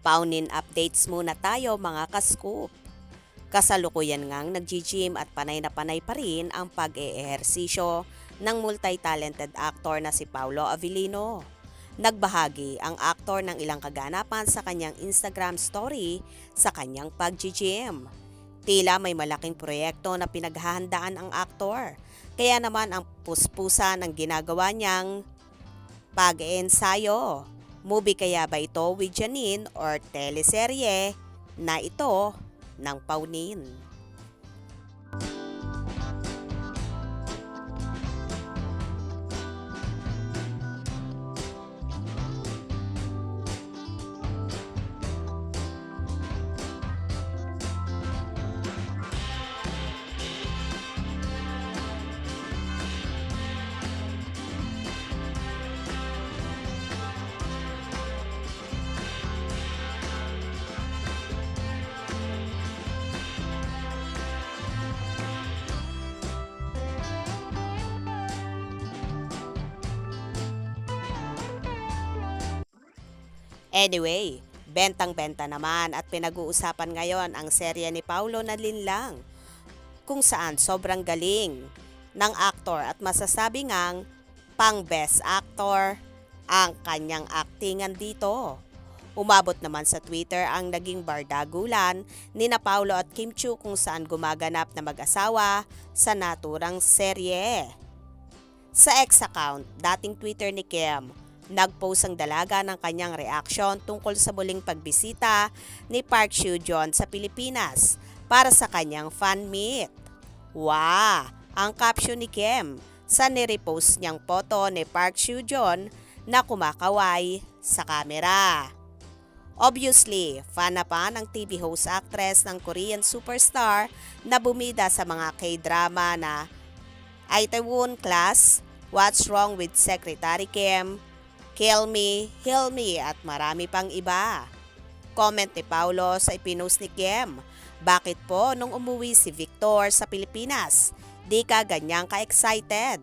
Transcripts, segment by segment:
Paunin updates muna tayo mga ka-scoop. Kasalukuyan ngang nag-gym at panay na panay pa rin ang pag-eehersisyo ng multi-talented actor na si Paolo Avellino. Nagbahagi ang aktor ng ilang kaganapan sa kanyang Instagram story sa kanyang pag-gym. Tila may malaking proyekto na pinaghahandaan ang aktor. Kaya naman ang puspusan ng ginagawa niyang pag-eensayo. Movie kaya ba ito with Janine or teleserye na ito ng Paunin? Anyway, bentang-benta naman at pinag-uusapan ngayon ang serye ni Paulo na Linlang kung saan sobrang galing ng aktor at masasabi ngang pang best actor ang kanyang aktingan dito. Umabot naman sa Twitter ang naging bardagulan ni na Paulo at Kim Chiu kung saan gumaganap na mag-asawa sa naturang serye. Sa ex account, dating Twitter ni Kim, nagpost ang dalaga ng kanyang reaksyon tungkol sa muling pagbisita ni Park Seo-joon sa Pilipinas para sa kanyang fan meet. Wow! Ang caption ni Kim sa nirepost niyang photo ni Park Seo-joon na kumakaway sa kamera. Obviously, fan na pa ng TV host actress ng Korean superstar na bumida sa mga K-drama na Itaewon Class, What's Wrong with Secretary Kim, Kill Me, Heal Me at marami pang iba. Comment ni Paulo sa ipinost ni Kim, bakit po nung umuwi si Victor sa Pilipinas, di ka ganyang ka-excited?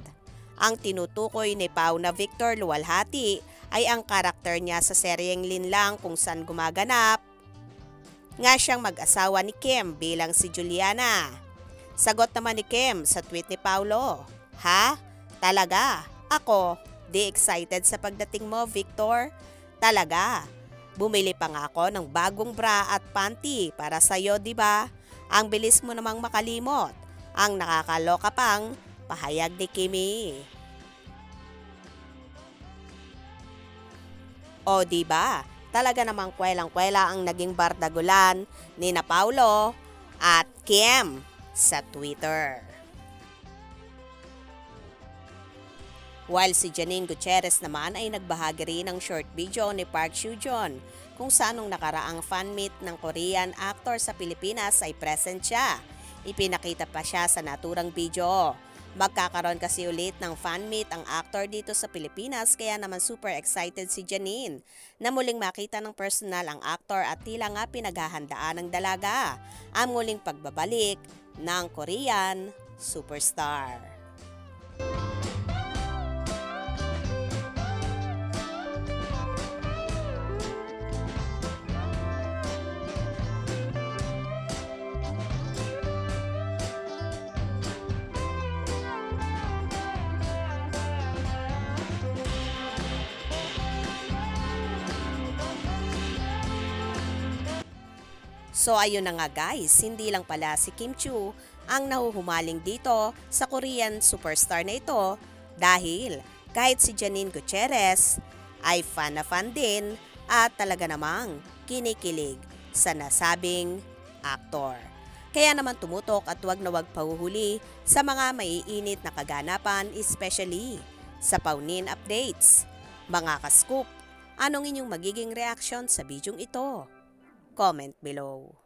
Ang tinutukoy ni Pau na Victor luwalhati ay ang karakter niya sa seryeng Linlang kung saan gumaganap nga siyang mag-asawa ni Kim bilang si Juliana. Sagot naman ni Kim sa tweet ni Paulo, ha? Talaga? Ako? Di excited sa pagdating mo, Victor? Talaga? Bumili pa nga ako ng bagong bra at panty para sa'yo, di ba? Ang bilis mo namang makalimot. Ang nakakaloka pang pahayag ni Kimi. O di ba? Talaga namang kwelang-kwela ang naging bardagulan ni na Paulo at Kim sa Twitter. While si Janine Gutierrez naman ay nagbahagi rin ng short video ni Park Seo-joon kung saan nung nakaraang fan meet ng Korean actor sa Pilipinas ay present siya. Ipinakita pa siya sa naturang video. Magkakaroon kasi ulit ng fan meet ang actor dito sa Pilipinas kaya naman super excited si Janine na muling makita ng personal ang actor at tila nga pinaghahandaan ng dalaga ang muling pagbabalik ng Korean superstar. So ayun na nga guys, hindi lang pala si Kim Chiu ang nahuhumaling dito sa Korean superstar na ito dahil kahit si Janine Gutierrez ay fan na fan din at talaga namang kinikilig sa nasabing aktor. Kaya naman tumutok at wag na wag pahuhuli sa mga maiinit na kaganapan especially sa Paunin Updates. Mga ka-scoop, anong inyong magiging reaksyon sa bidyong ito? Comment below.